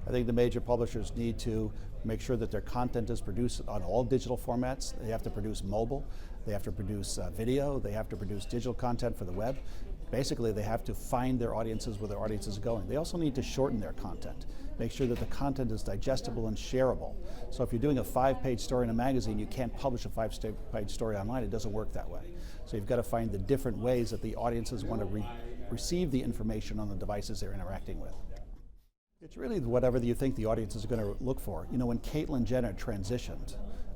I think the major publishers need to make sure that their content is produced on all digital formats. They have to produce mobile, they have to produce video, they have to produce digital content for the web. Basically, they have to find their audiences where their audience is going. They also need to shorten their content, make sure that the content is digestible and shareable. So if you're doing a 5-page story in a magazine, you can't publish a 5-page story online. It doesn't work that way. So you've got to find the different ways that the audiences want to receive the information on the devices they're interacting with. It's really whatever you think the audience is going to look for. You know, when Caitlyn Jenner transitioned,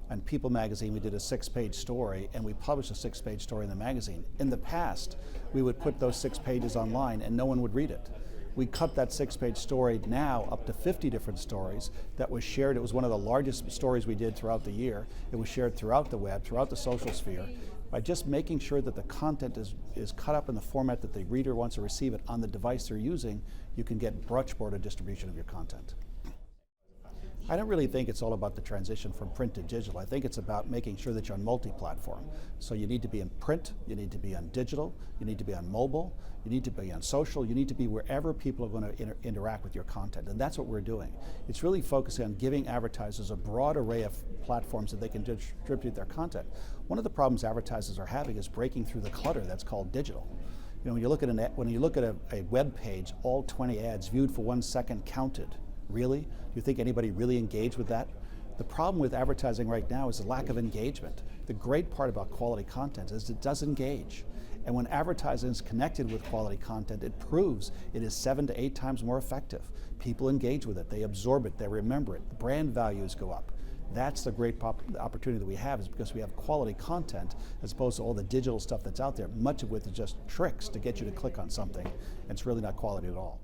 on People magazine we did a 6-page story and we published a 6-page story in the magazine. In the past, we would put those 6 pages online and no one would read it. We cut that 6-page story now up to 50 different stories that was shared. It was one of the largest stories we did throughout the year. It was shared throughout the web, throughout the social sphere. By just making sure that the content is cut up in the format that the reader wants to receive it on the device they're using, you can get much broader distribution of your content. I don't really think it's all about the transition from print to digital. I think it's about making sure that you're on multi-platform. So you need to be in print, you need to be on digital, you need to be on mobile, you need to be on social, you need to be wherever people are going to interact with your content. And that's what we're doing. It's really focusing on giving advertisers a broad array of platforms that they can distribute their content. One of the problems advertisers are having is breaking through the clutter that's called digital. You know, when you look at a web page, all 20 ads viewed for 1 second counted. Really? Do you think anybody really engaged with that? The problem with advertising right now is the lack of engagement. The great part about quality content is it does engage. And when advertising is connected with quality content, it proves it is 7 to 8 times more effective. People engage with it, they absorb it, they remember it, the brand values go up. That's the great opportunity that we have, is because we have quality content as opposed to all the digital stuff that's out there, much of which is just tricks to get you to click on something, and it's really not quality at all.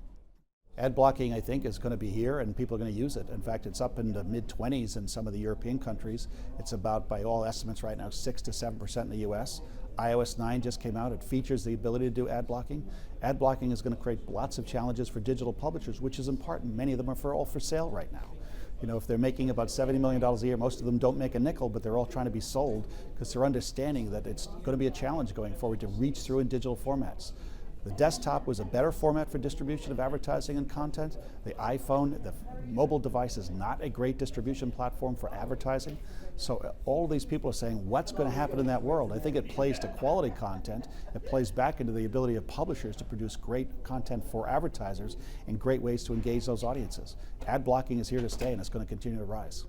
Ad blocking, I think, is going to be here and people are going to use it. In fact, it's up in the mid-20s in some of the European countries. It's about, by all estimates right now, 6 to 7% in the US. iOS 9 just came out. It features the ability to do ad blocking. Ad blocking is going to create lots of challenges for digital publishers, which is important. Many of them are all for sale right now. You know, if they're making about $70 million a year, most of them don't make a nickel, but they're all trying to be sold because they're understanding that it's going to be a challenge going forward to reach through in digital formats. The desktop was a better format for distribution of advertising and content. The iPhone, the mobile device, is not a great distribution platform for advertising. So all of these people are saying, what's going to happen in that world? I think it plays to quality content. It plays back into the ability of publishers to produce great content for advertisers and great ways to engage those audiences. Ad blocking is here to stay and it's going to continue to rise.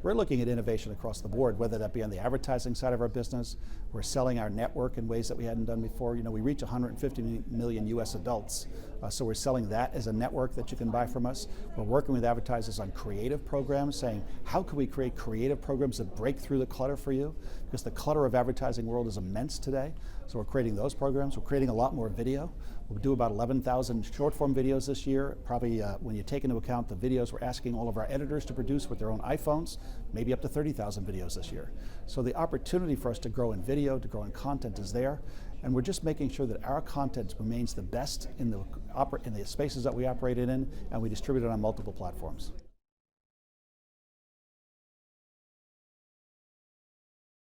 We're looking at innovation across the board, whether that be on the advertising side of our business. We're selling our network in ways that we hadn't done before. You know, we reach 150 million US adults, so we're selling that as a network that you can buy from us. We're working with advertisers on creative programs, saying, how can we create creative programs that break through the clutter for you? Because the clutter of advertising world is immense today. So we're creating those programs. We're creating a lot more video. We'll do about 11,000 short form videos this year. Probably when you take into account the videos we're asking all of our editors to produce with their own iPhones, maybe up to 30,000 videos this year. So the opportunity for us to grow in video, to grow in content is there. And we're just making sure that our content remains the best in the spaces that we operate in, and we distribute it on multiple platforms.